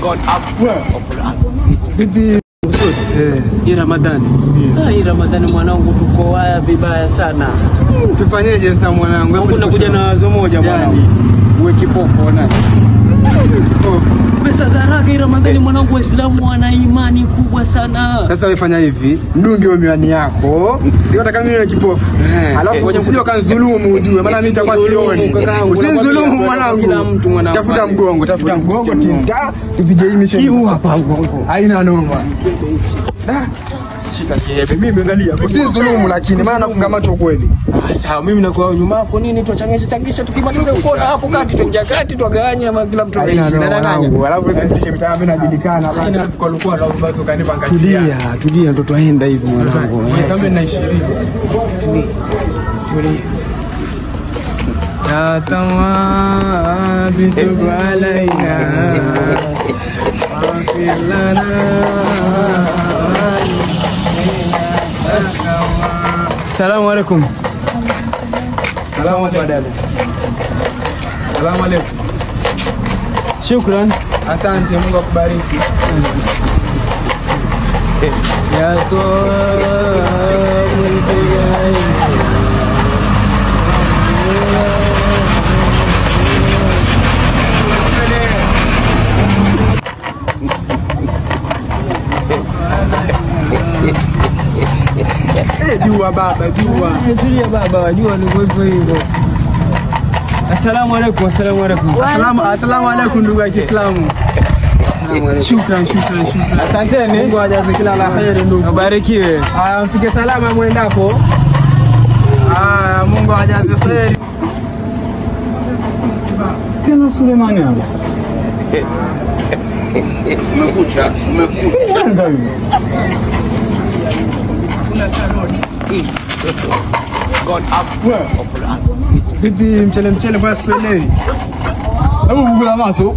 God up. Bibi Hii Ramadhani. Hii Ramadhani mwanangu tuko haya vibaya sana. Tufanyeje sasa mwanangu? Hebu nakuja na wazo moja mwanangu. Uwe kipofu na. Pesa haraka hii Ramadhani mwanangu, Waislamu wana imani kubwa sana. Sasa wewe fanya hivi, mdunge wa miwani yako. Sio nataka mimi kipofu. Alafu usio kanzulumu ujue, maana mimi nitakuwa sioni. Usinzulumu mwanangu. Kila mtu mwanangu. Tafuta mgongo tinta, tupige hii mission. Hii hapa mgongo. Haina noma. Shika kiebe. Mimi angalia. Usinzulumu lakini maana kungamacho kweli. Sawa, mimi nakuwa nyuma hapo nini tuchangisha tukimaliza ukona hapo kati tuingia kati tuaganya kila mtu anaishi na danganya. Alafu nipishe mtaa mimi najulikana bana kwa lukua la ubazo kanipa ngachia. Tulia ndo tuenda hivi mwanangu. Kama na 20. Tulia. Ya tama bitu alaina. Afilana. Assalamu alaikum. Salamu alaykum. Salamu alaykum. Shukran. Asante, Mungu akubariki. Ya Tawwabul Biyai. Jua baba, jua. Tulia baba, jua ni hivyo. Assalamu alaykum. Assalamu alaykum ndugu wa Kiislamu. Shukran. Asanteni. Mungu ajaze kila la kheri ndugu. Ubarikiwe. Mfike salama muendapo. Mungu ajaze kheri. Kina Sulemani hapa. Umekucha. Ndio hiyo. God up. Bibi mchele bwana sielewi. Hebu vugula maso.